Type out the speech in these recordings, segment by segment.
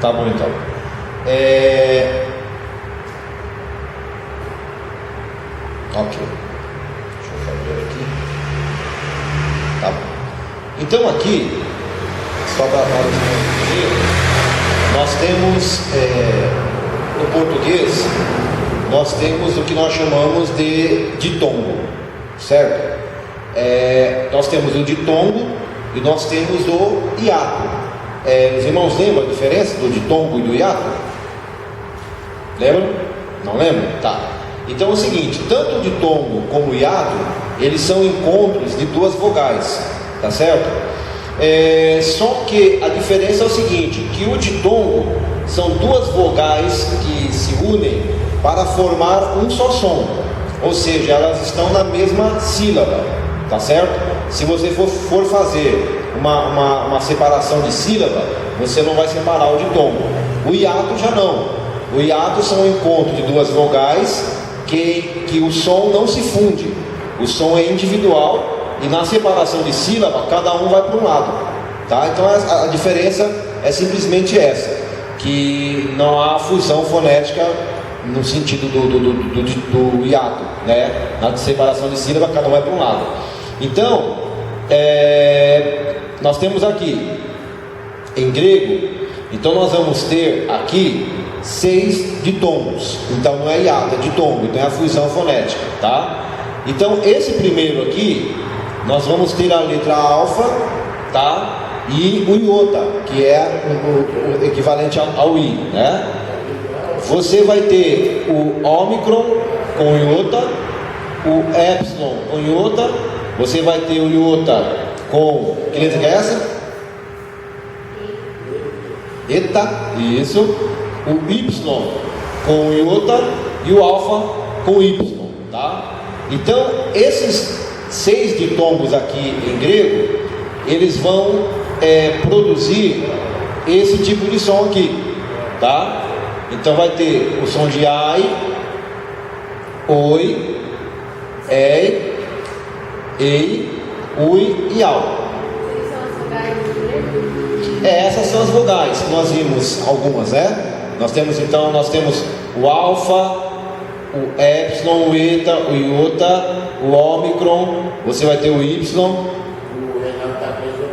Tá bom então. Ok. Deixa eu fazer aqui. Tá bom. Então aqui, só para entender, nós temos no português, nós temos o que nós chamamos de ditongo, certo? Nós temos o ditongo e nós temos o hiato. Os irmãos lembram a diferença do ditongo e do hiato? Lembram? Não lembram? Tá. Então é o seguinte, tanto o ditongo como o hiato, eles são encontros de duas vogais, tá certo? Só que a diferença é o seguinte, que o ditongo são duas vogais que se unem para formar um só som, ou seja, elas estão na mesma sílaba, tá certo? Se você for fazer uma separação de sílaba, você não vai separar o ditongo. O hiato já não. O hiato são um encontro de duas vogais que o som não se funde, o som é individual e na separação de sílaba cada um vai para um lado, tá? Então a diferença é simplesmente essa, que não há fusão fonética no sentido do hiato, né? Na separação de sílaba cada um vai para um lado. Então nós temos aqui em grego, então nós vamos ter aqui 6 ditongos, então não é hiato, é ditongo, então é a fusão fonética, tá? Então esse primeiro aqui, nós vamos ter a letra alfa, tá? E o iota, que é o equivalente ao I, né? Você vai ter o ômicron com iota, o epsilon com iota, você vai ter o iota com, que letra que é essa? Eta, isso. O Y com iota e o alfa com Y, tá? Então esses 6 ditongos aqui em grego, eles vão produzir esse tipo de som aqui, tá? Então vai ter o som de ai, oi, ei, ui e au. Essas são as vogais que nós vimos algumas, né? Nós temos o alfa, o epsilon, o eta, o iota, o ômicron, você vai ter o y. O Renato está preso.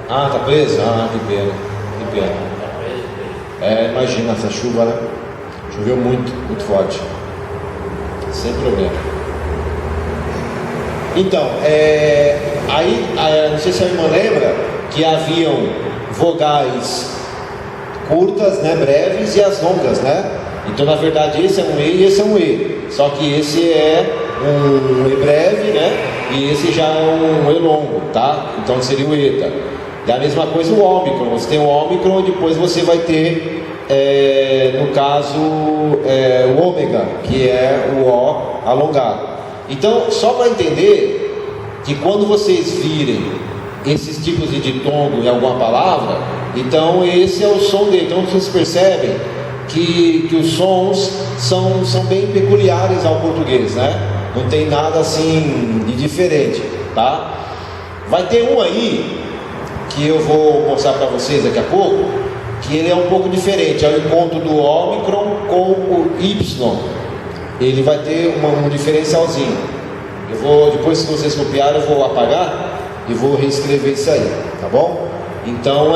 Ah, tá preso? Ah, que pena, que pena. Está preso. Imagina essa chuva, né? Choveu muito, muito forte. Sem problema. Então, não sei se a irmã lembra que haviam vogais curtas, né, breves, e as longas, né? Então na verdade esse é um E e esse é um E, só que esse é um E breve, né? E esse já é um E longo, tá? Então seria o eta. E a mesma coisa o ômicron, você tem o ômicron e depois você vai ter no caso o ômega, que é o O alongado. Então só para entender que quando vocês virem esses tipos de ditongo em alguma palavra, então esse é o som dele. Então vocês percebem que os sons são bem peculiares ao português, né? Não tem nada assim de diferente, tá? Vai ter um aí que eu vou mostrar para vocês daqui a pouco, que ele é um pouco diferente, é o encontro do ômicron com o Y. Ele vai ter um diferencialzinho. Eu vou, depois se vocês copiarem, eu vou apagar e vou reescrever isso aí, tá bom? Então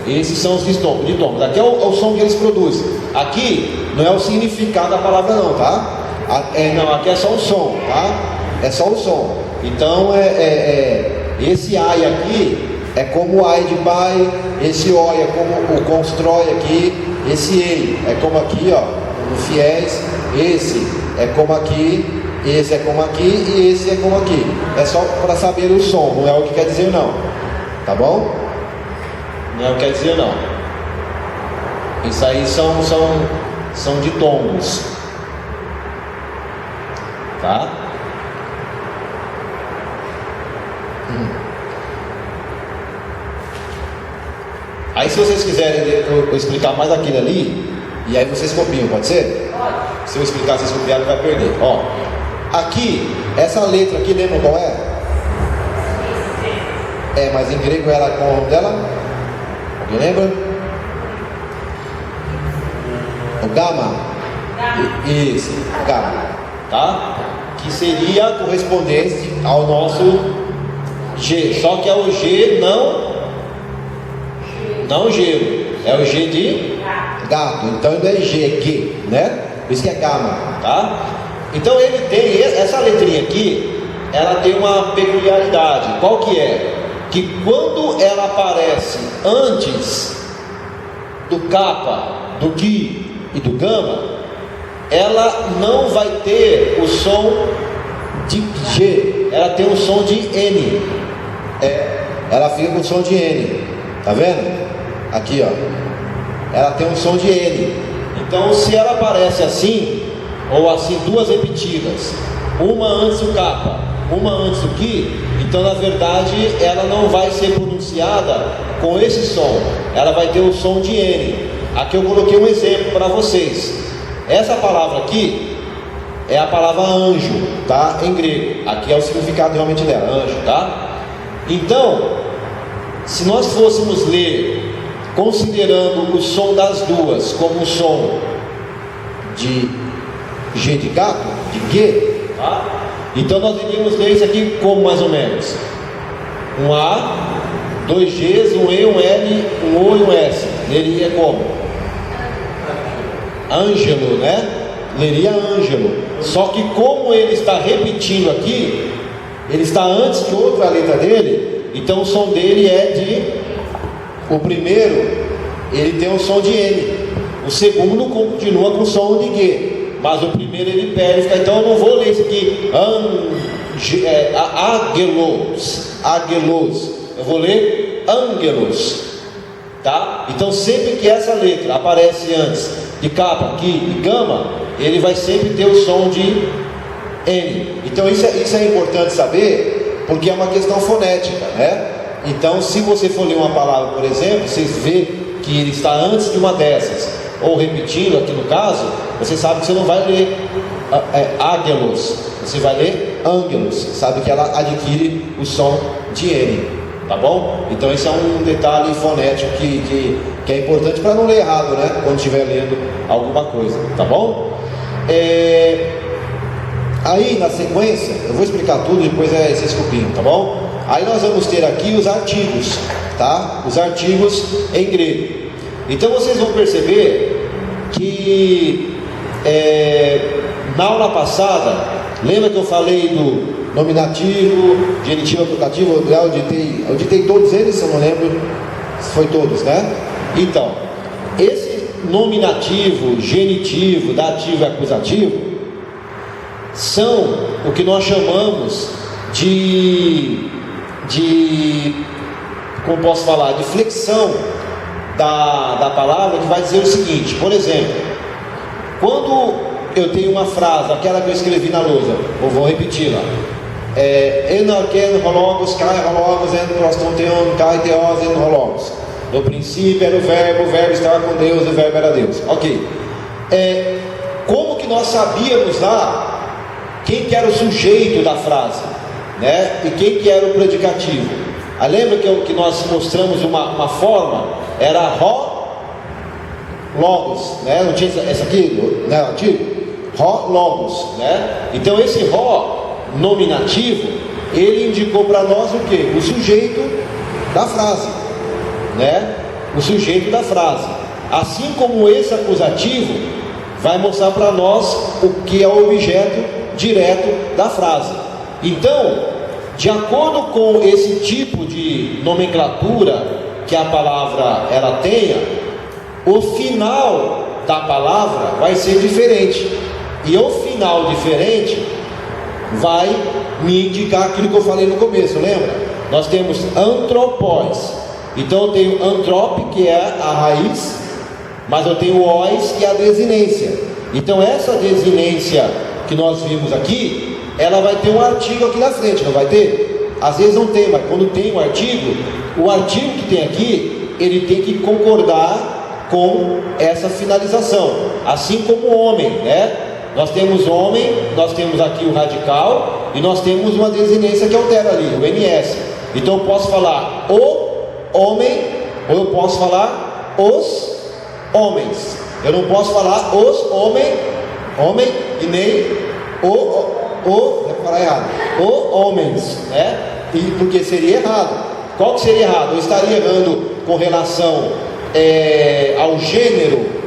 esses são os ditongos. Aqui é o som que eles produzem. Aqui não é o significado da palavra não, tá? Não, aqui é só o som, tá? É só o som. Então esse ai aqui é como o ai de pai, esse o é como o constrói aqui, esse ei é como aqui, ó, no fiéis, esse é como aqui, esse é como aqui e esse é como aqui. É só para saber o som, não é o que quer dizer não, tá bom? Não é o que quer dizer não. Isso aí são ditongos, tá? Aí se vocês quiserem eu explicar mais aquilo ali, e aí vocês copiam, pode ser? Pode. Se eu explicar, vocês copiarem, vai perder. Ó, aqui, essa letra aqui, lembra qual é? Mas em grego ela, qual é o nome dela? Alguém lembra? O gama. Isso, gama. Tá? Que seria correspondente ao nosso G. Só que é o G não gelo. É o G de gato. Então não é G, é G, né? Por isso que é gama, tá? Então ele tem, essa letrinha aqui, ela tem uma peculiaridade. Qual que é? Que quando ela aparece antes do kappa, do ki e do gama, ela não vai ter o som de G, ela tem o som de N. Ela fica com o som de N, tá vendo? Aqui, ó, ela tem um som de N. Então se ela aparece assim, ou assim, duas repetidas, uma antes do kappa, uma antes do ki, então na verdade ela não vai ser pronunciada com esse som, ela vai ter o som de N. Aqui eu coloquei um exemplo para vocês. Essa palavra aqui é a palavra anjo, tá? Em grego. Aqui é o significado realmente dela, anjo, tá? Então, se nós fôssemos ler considerando o som das duas como um som de G de gato, de G, tá? Então nós iríamos ler isso aqui como mais ou menos um A, dois Gs, um E, um L, um O e um S. Leria como? Ângelo, né? Leria Ângelo. Só que como ele está repetindo aqui, ele está antes de outra letra dele, então o som dele é de... O primeiro, ele tem um som de N. O segundo continua com o som de G. Mas o primeiro ele perde. Então eu não vou ler isso aqui. Agelos. Eu vou ler ângelos. Tá? Então sempre que essa letra aparece antes de kappa, ki e gama, ele vai sempre ter o som de N. Então isso é importante saber, porque é uma questão fonética, né? Então se você for ler uma palavra, por exemplo, vocês vê que ele está antes de uma dessas, ou repetindo aqui no caso, você sabe que você não vai ler águelos, você vai ler ângelos, sabe que ela adquire o som de N, tá bom? Então esse é um detalhe fonético que é importante para não ler errado, né? Quando estiver lendo alguma coisa, tá bom? Aí na sequência, eu vou explicar tudo e depois é esse escopinho, tá bom? Aí nós vamos ter aqui os artigos, tá? Os artigos em grego. Então vocês vão perceber que na aula passada, lembra que eu falei do nominativo, genitivo, aplicativo? Eu ditei todos eles, se eu não lembro, foi todos, né? Então, esse nominativo, genitivo, dativo e acusativo são o que nós chamamos de como posso falar, de flexão da palavra, que vai dizer o seguinte. Por exemplo, quando eu tenho uma frase, aquela que eu escrevi na lousa, eu vou repeti-la: no princípio era o verbo estava com Deus e o verbo era Deus. Ok. Como que nós sabíamos lá quem que era o sujeito da frase, né? E quem que era o predicativo? Lembra que nós mostramos uma forma? Era logos, né? Não tinha essa aqui, né? Antigo? Logos, né? Então esse nominativo, ele indicou para nós o que? O sujeito da frase, né? O sujeito da frase. Assim como esse acusativo vai mostrar para nós o que é o objeto direto da frase. Então, de acordo com esse tipo de nomenclatura que a palavra ela tenha, o final da palavra vai ser diferente. E o final diferente vai me indicar aquilo que eu falei no começo, lembra? Nós temos antropós. Então eu tenho antrop, que é a raiz, mas eu tenho ois, que é a desinência. Então essa desinência que nós vimos aqui, ela vai ter um artigo aqui na frente, não vai ter? Às vezes não tem, mas quando tem um artigo, o artigo que tem aqui, ele tem que concordar com essa finalização. Assim como o homem, né? Nós temos homem, nós temos aqui o radical, e nós temos uma desinência que altera ali, o NS. Então eu posso falar o homem, ou eu posso falar os homens. Eu não posso falar os homem e nem vou falar errado, homens, né? E porque seria errado. Qual que seria errado? Eu estaria errando com relação ao gênero.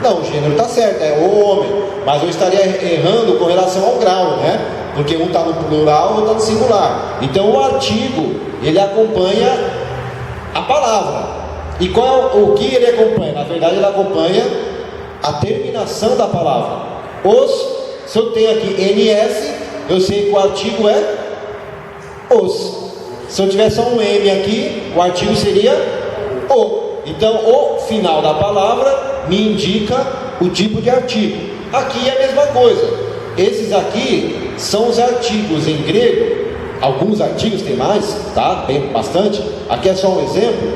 Não, o gênero está certo, é o homem, mas eu estaria errando com relação ao grau, né? Porque um está no plural, outro está no singular. Então o artigo, ele acompanha a palavra. E qual é o que ele acompanha? Na verdade, ele acompanha a terminação da palavra. Se eu tenho aqui NS, eu sei que o artigo é os. Se eu tiver só um M aqui, o artigo seria o. Então, o final da palavra me indica o tipo de artigo. Aqui é a mesma coisa. Esses aqui são os artigos em grego. Alguns artigos tem mais, tá? Tem bastante. Aqui é só um exemplo.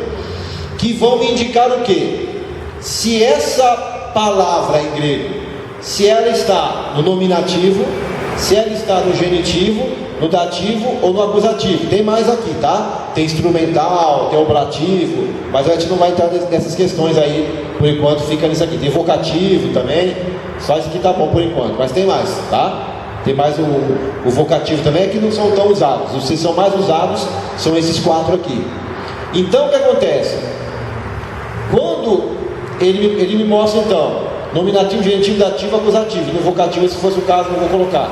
Que vão me indicar o quê? Se essa palavra em grego, se ela está no nominativo, se ela está no genitivo, no dativo ou no acusativo. Tem mais aqui, tá? Tem instrumental, tem oblativo, mas a gente não vai entrar nessas questões aí, por enquanto fica nisso aqui. Tem vocativo também, só isso aqui tá bom por enquanto, mas tem mais, tá? Tem mais o vocativo também, que não são tão usados. Os que são mais usados são esses 4 aqui. Então o que acontece? Quando ele me mostra então nominativo, genitivo, dativo, acusativo. No vocativo, se fosse o caso, não vou colocar.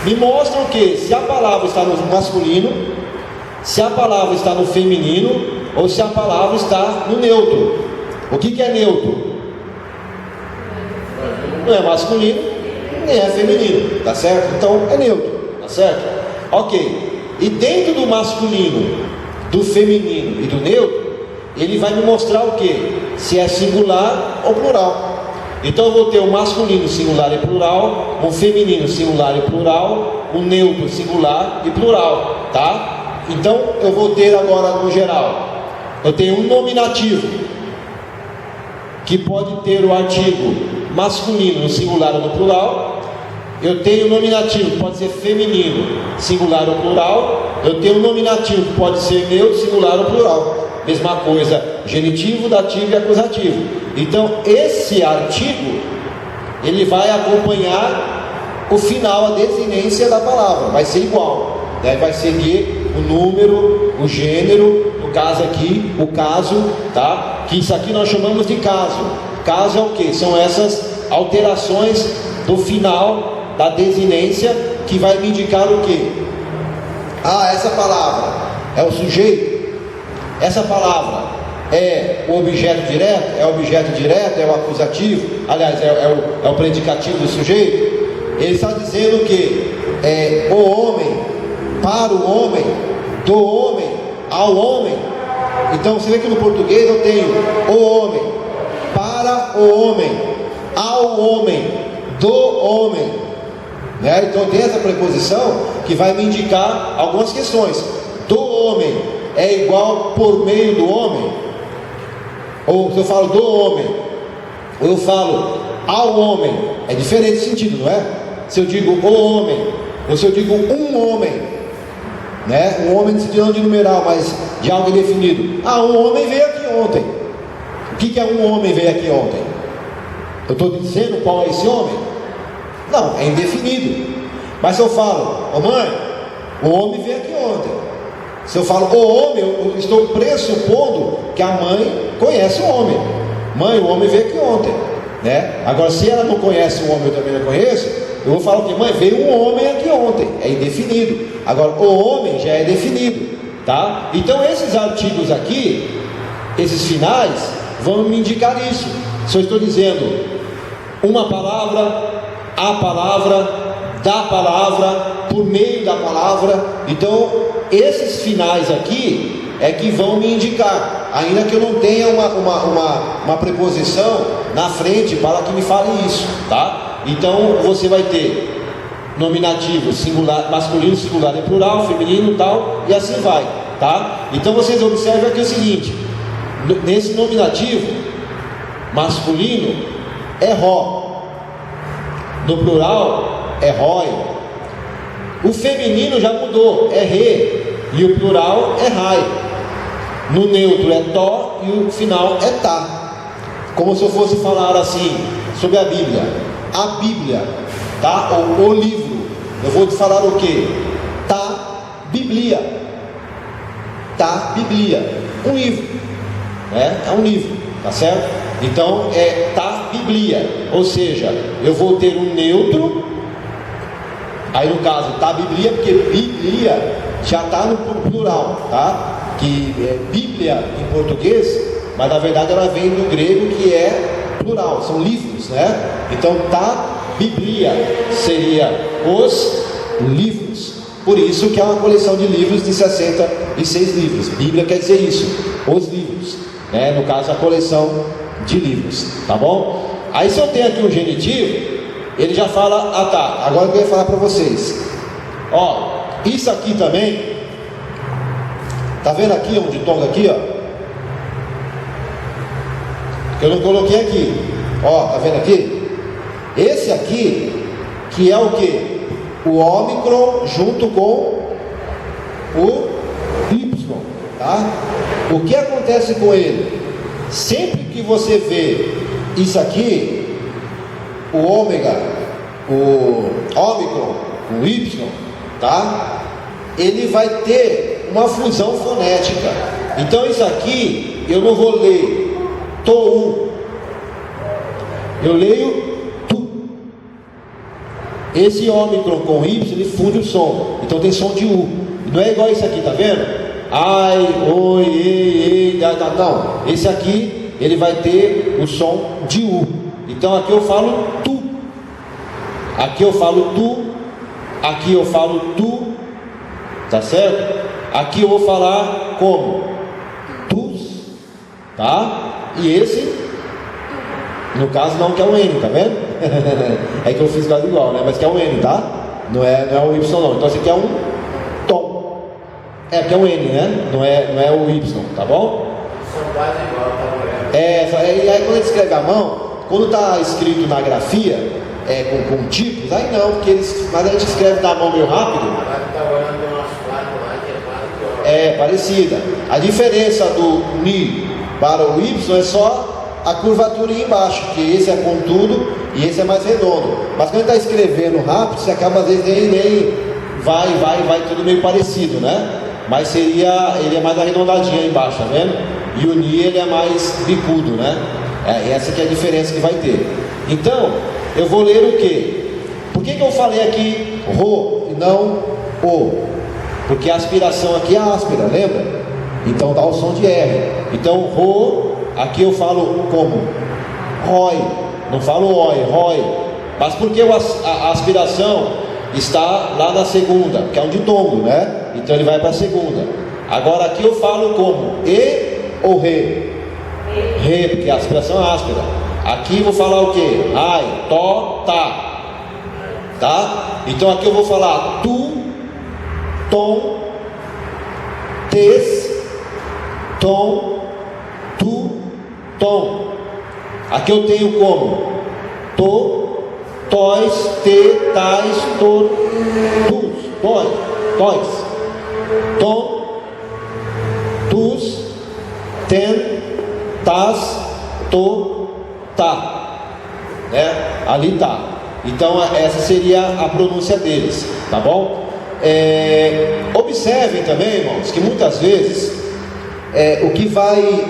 Me mostra o que? Se a palavra está no masculino, se a palavra está no feminino, ou se a palavra está no neutro. O que é neutro? Não é masculino, nem é feminino, tá certo? Então é neutro, tá certo? Ok. E dentro do masculino, do feminino e do neutro, ele vai me mostrar o que? Se é singular ou plural. Então eu vou ter o masculino singular e plural, um feminino singular e plural, um neutro singular e plural, tá? Então eu vou ter agora no geral, eu tenho um nominativo que pode ter o artigo masculino no singular ou no plural. Eu tenho um nominativo que pode ser feminino, singular ou plural. Eu tenho um nominativo que pode ser neutro, singular ou plural. Mesma coisa, genitivo, dativo e acusativo. Então esse artigo, ele vai acompanhar o final, a desinência da palavra, vai ser igual, né? Vai seguir o número, o gênero, no caso aqui, o caso, tá? Que isso aqui nós chamamos de caso. Caso é o que? São essas alterações do final da desinência, que vai me indicar o que? Essa palavra é o sujeito. Essa palavra é o objeto direto, é o objeto direto, é o acusativo, aliás, é o predicativo do sujeito. Ele está dizendo que o homem, para o homem, do homem, ao homem. Então você vê que no português eu tenho o homem, para o homem, ao homem, do homem, né? Então tem essa preposição que vai me indicar algumas questões. Do homem é igual por meio do homem? Ou se eu falo do homem, ou eu falo ao homem, é diferente o sentido, não é? Se eu digo o homem, ou se eu digo um homem, né? Um homem no sentido não de numeral, mas de algo indefinido. Um homem veio aqui ontem. O que é um homem veio aqui ontem? Eu estou dizendo qual é esse homem? Não, é indefinido. Mas se eu falo, mãe, o homem veio aqui ontem. Se eu falo o homem, eu estou pressupondo que a mãe conhece o homem. Mãe, o homem veio aqui ontem, né? Agora, se ela não conhece o homem, eu também não conheço, eu vou falar o quê? Mãe, veio um homem aqui ontem. É indefinido. Agora, o homem já é definido, tá? Então, esses artigos aqui, esses finais, vão me indicar isso. Se eu estou dizendo uma palavra, a palavra, da palavra, por meio da palavra, então esses finais aqui é que vão me indicar, ainda que eu não tenha uma preposição na frente para que me fale isso, tá? Então você vai ter nominativo singular, masculino, singular e plural, feminino, tal, e assim vai, tá? Então vocês observam aqui o seguinte: nesse nominativo masculino é ró, no plural é rói. O feminino já mudou, é re, e o plural é rai. No neutro é tó e o final é tá. como se eu fosse falar assim sobre a Bíblia. A Bíblia, tá? Ou o livro. Eu vou te falar o que? Tá Bíblia. Tá Bíblia. Um livro, né? É um livro, tá certo? Então é tá Bíblia. Ou seja, eu vou ter um neutro. Aí no caso tá Bíblia, porque Bíblia já está no plural, tá? Que é Bíblia em português, mas na verdade ela vem do grego, que é plural, são livros, né? Então tá Bíblia seria os livros. Por isso que é uma coleção de livros de 66 livros. Bíblia quer dizer isso, os livros, né? No caso a coleção de livros, tá bom? Aí se eu tenho aqui um genitivo, ele já fala, ah tá, agora eu ia falar para vocês, ó, isso aqui também, tá vendo aqui onde tonga aqui, ó, que eu não coloquei aqui, ó, tá vendo aqui? Esse aqui, que é o que? O ômicron junto com o Y, tá? O que acontece com ele? Sempre que você vê isso aqui, o ômega, o ômicron, o Y, tá? Ele vai ter uma fusão fonética. Então isso aqui eu não vou ler tou, eu leio tu. Esse ômicron com Y ele funde o som, então tem som de U. Não é igual isso aqui, tá vendo? Ai, oi, ei, não. Esse aqui ele vai ter o som de U. Então aqui eu falo tu, aqui eu falo tu, aqui eu falo tu, tá certo? Aqui eu vou falar como tus, tá? E esse, no caso não, que é um N, tá vendo? É que eu fiz quase igual, né? Mas que é um N, tá? Não é o Y não. Então esse aqui é um tom. É, que é um N, né? Não é o Y, tá bom? São quase igual, tá vendo? E aí quando a gente escreve à mão, quando está escrito na grafia, com tipos, aí não, porque mas a gente escreve na mão meio rápido. Agora tá olhando de umas placas lá que é quase igual. É parecida. A diferença do Ni para o Y é só a curvatura embaixo, que esse é pontudo e esse é mais redondo. Mas quando está escrevendo rápido, você acaba às vezes nem vai tudo meio parecido, né? Mas ele é mais arredondadinho embaixo, tá vendo? E o Ni ele é mais bicudo, né? Essa que é a diferença que vai ter. Então, eu vou ler o quê? Por que eu falei aqui ro e não o? Porque a aspiração aqui é áspera, lembra? Então dá o som de R. Então ro, aqui eu falo como? Rói. Não falo oi, rói. Mas por que a aspiração está lá na segunda? Que é um ditongo, né? Então ele vai para a segunda. Agora aqui eu falo como? E ou re? Re, porque a aspiração é áspera. Aqui eu vou falar o que? Ai, to, tá. Tá? Então aqui eu vou falar tu, tom, tes, tom, tu, tom. Aqui eu tenho como? To, tois, te, tais, to, tus, tois, tom, tus, ten, tas, to, tá, né? Ali tá. Então essa seria a pronúncia deles, tá bom? Observem também, irmãos, que muitas vezes o que vai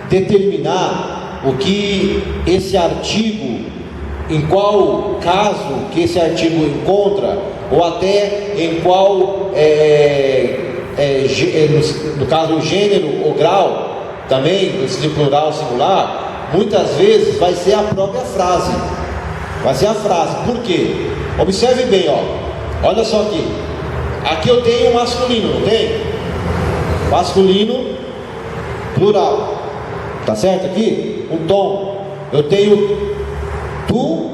determinar o que esse artigo, em qual caso que esse artigo encontra, ou até em qual no caso o gênero ou grau, também de plural singular, muitas vezes vai ser a própria frase. Vai ser a frase. Por quê? Observe bem, ó. Olha só aqui. Aqui eu tenho masculino, não tem? Masculino plural. Tá certo aqui? Um tom. Eu tenho tu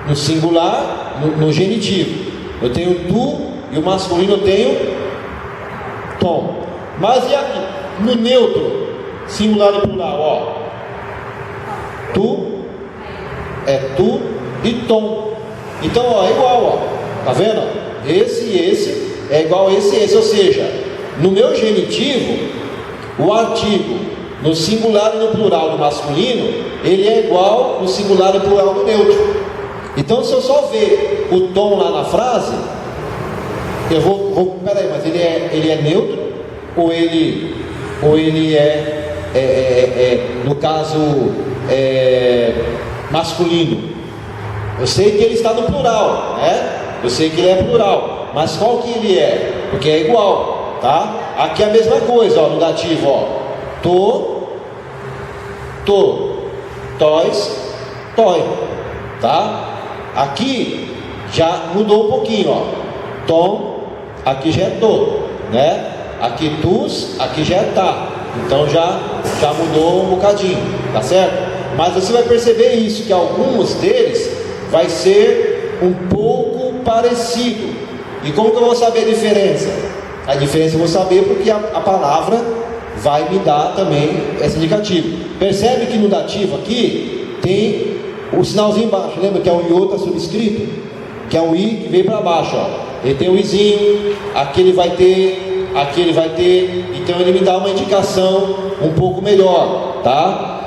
no singular, no genitivo. Eu tenho tu e o masculino eu tenho tom. Mas e aqui? No neutro, singular e plural, ó. Tu é tu e tom. Então, ó, é igual, ó. Tá vendo? Esse e esse é igual a esse e esse. Ou seja, no meu genitivo, o artigo no singular e no plural do masculino, ele é igual no singular e plural do neutro. Então, se eu só ver o tom lá na frase, eu vou peraí, mas ele é neutro? Ou ele no caso, masculino? Eu sei que ele está no plural, né? Eu sei que ele é plural, mas qual que ele é? Porque é igual, tá? Aqui é a mesma coisa, ó, no dativo, ó. Tois, toi, tá? Aqui já mudou um pouquinho, ó. Tom, aqui já é to, né? Aqui tus, aqui já é tá. Então já mudou um bocadinho, tá certo? Mas você vai perceber isso, que alguns deles vai ser um pouco parecido. E como que eu vou saber a diferença? A diferença eu vou saber porque a palavra vai me dar também esse indicativo. Percebe que no dativo aqui tem o sinalzinho embaixo, lembra que é o iô está subscrito? Que é o i que veio para baixo, ó. Ele tem o izinho, aqui ele vai ter, aqui ele vai ter, então ele me dá uma indicação um pouco melhor, tá?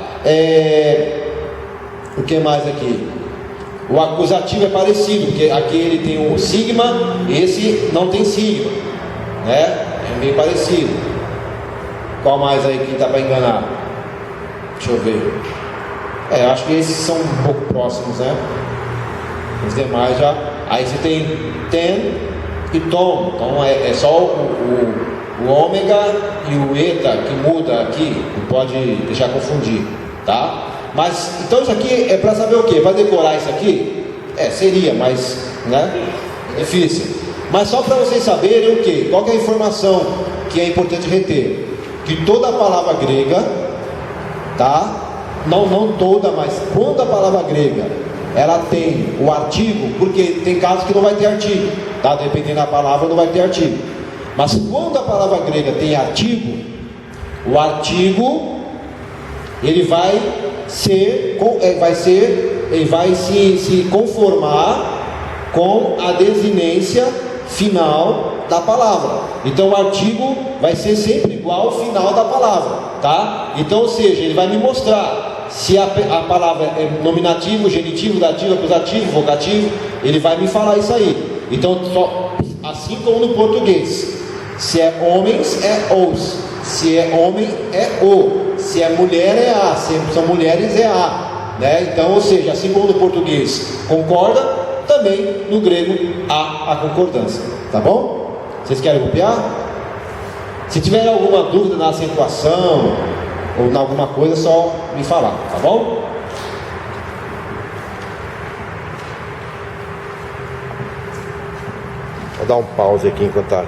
O que mais aqui? O acusativo é parecido, porque aqui ele tem o sigma, esse não tem sigma, né? É meio parecido. Qual mais aí que dá para enganar? Deixa eu ver. Eu acho que esses são um pouco próximos, né? Os demais já. Aí você tem ten e tom. Então é só o ômega e o eta que muda aqui. Não pode deixar confundir, tá? Mas então isso aqui é para saber o quê? Para decorar isso aqui? Seria, mas, né? É difícil. Mas só para vocês saberem o quê? Qual que é a informação que é importante reter? Que toda a palavra grega, tá? Não toda, mas quando a palavra grega ela tem o artigo, porque tem casos que não vai ter artigo, tá? Dependendo da palavra não vai ter artigo. Mas quando a palavra grega tem artigo, o artigo ele vai se conformar com a desinência final da palavra. Então o artigo vai ser sempre igual ao final da palavra, tá? Então, ou seja, ele vai me mostrar se a palavra é nominativo, genitivo, dativo, acusativo, vocativo. Ele vai me falar isso aí. Então, assim como no português, se é homens é os, se é homem é o, se é mulher é a, se são mulheres é a, né? Então, ou seja, assim como no português concorda, também no grego há a concordância, tá bom? Vocês querem copiar? Se tiver alguma dúvida na acentuação ou em alguma coisa, só me falar, tá bom? Vou dar um pause aqui enquanto tá